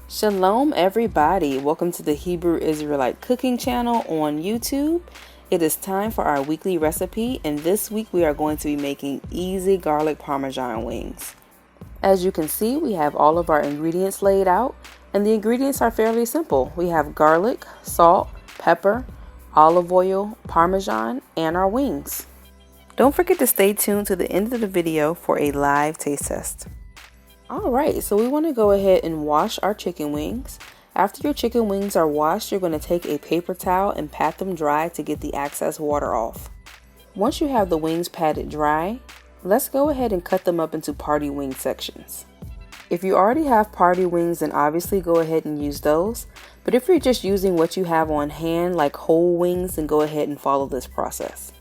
Shalom everybody, welcome to the Hebrew Israelite Cooking channel on YouTube. It is time for our weekly recipe, and this week we are going to be making easy garlic parmesan wings. As you can see, we have all of our ingredients laid out, and the ingredients are fairly simple. We have garlic, salt, pepper, olive oil, parmesan, and our wings. Don't forget to stay tuned to the end of the video for a live taste test. Alright, so we want to go ahead and wash our chicken wings. After your chicken wings are washed, you're going to take a paper towel and pat them dry to get the excess water off. Once you have the wings patted dry, let's go ahead and cut them up into party wing sections. If you already have party wings, then obviously go ahead and use those. But if you're just using what you have on hand, like whole wings, then go ahead and follow this process.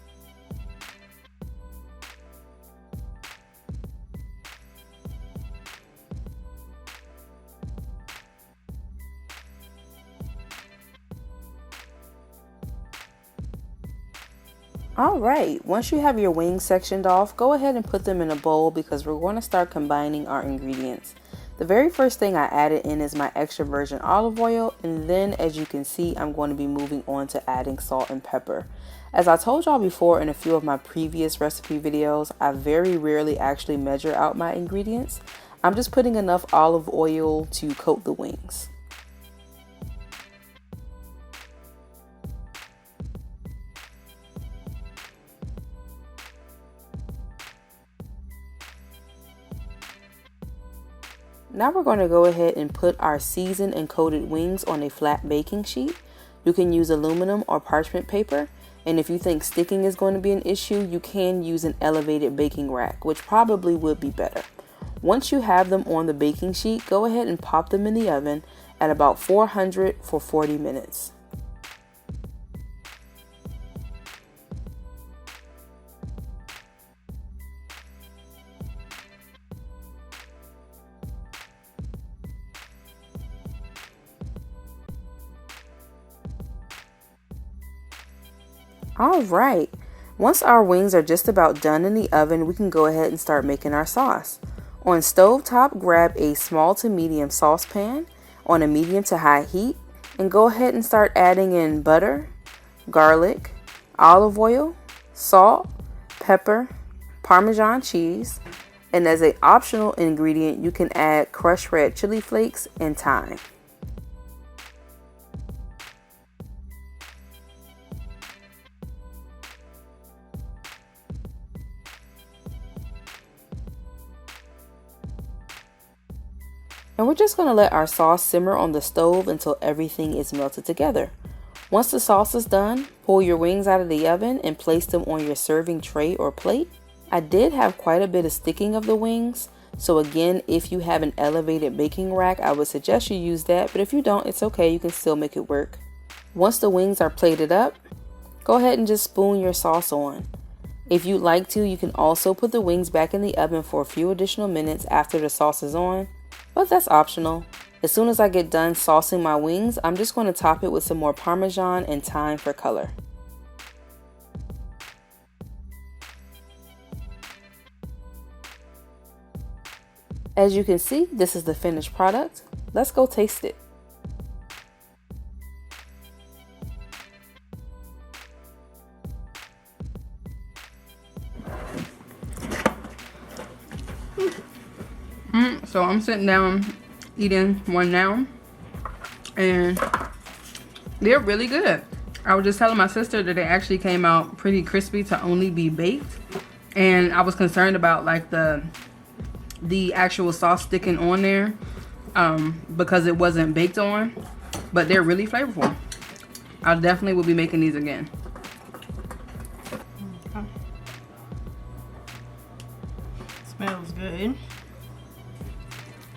Alright, once you have your wings sectioned off, go ahead and put them in a bowl because we're going to start combining our ingredients. The very first thing I added in is my extra virgin olive oil, and then as you can see, I'm going to be moving on to adding salt and pepper. As I told y'all before in a few of my previous recipe videos, I very rarely actually measure out my ingredients. I'm just putting enough olive oil to coat the wings. Now we're going to go ahead and put our seasoned and coated wings on a flat baking sheet. You can use aluminum or parchment paper, and if you think sticking is going to be an issue, you can use an elevated baking rack, which probably would be better. Once you have them on the baking sheet, go ahead and pop them in the oven at about 400 for 40 minutes. Alright, once our wings are just about done in the oven, we can go ahead and start making our sauce. On stovetop, grab a small to medium saucepan on a medium to high heat and go ahead and start adding in butter, garlic, olive oil, salt, pepper, Parmesan cheese, and as an optional ingredient, you can add crushed red chili flakes and thyme. And we're just going to let our sauce simmer on the stove until everything is melted together. Once the sauce is done, pull your wings out of the oven and place them on your serving tray or plate. I did have quite a bit of sticking of the wings, so again, if you have an elevated baking rack, I would suggest you use that, but if you don't, it's okay, you can still make it work. Once the wings are plated up, go ahead and just spoon your sauce on. If you'd like to, you can also put the wings back in the oven for a few additional minutes after the sauce is on, but that's optional. As soon as I get done saucing my wings, I'm just going to top it with some more Parmesan and thyme for color. As you can see, this is the finished product. Let's go taste it. So I'm sitting down eating one now, and they're really good. I was just telling my sister that they actually came out pretty crispy to only be baked, and I was concerned about like the actual sauce sticking on there because it wasn't baked on, but they're really flavorful. I definitely will be making these again. Smells good.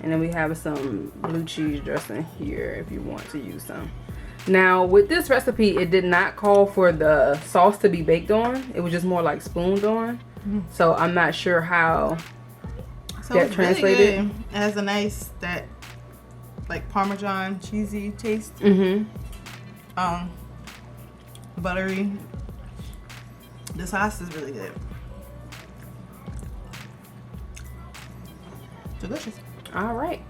And then we have some blue cheese dressing here if you want to use some. Now with this recipe, it did not call for the sauce to be baked on. It was just more like spooned on. So I'm not sure how that translated. Really good. It has a nice, that like Parmesan cheesy taste. Buttery. The sauce is really good. Delicious. All right.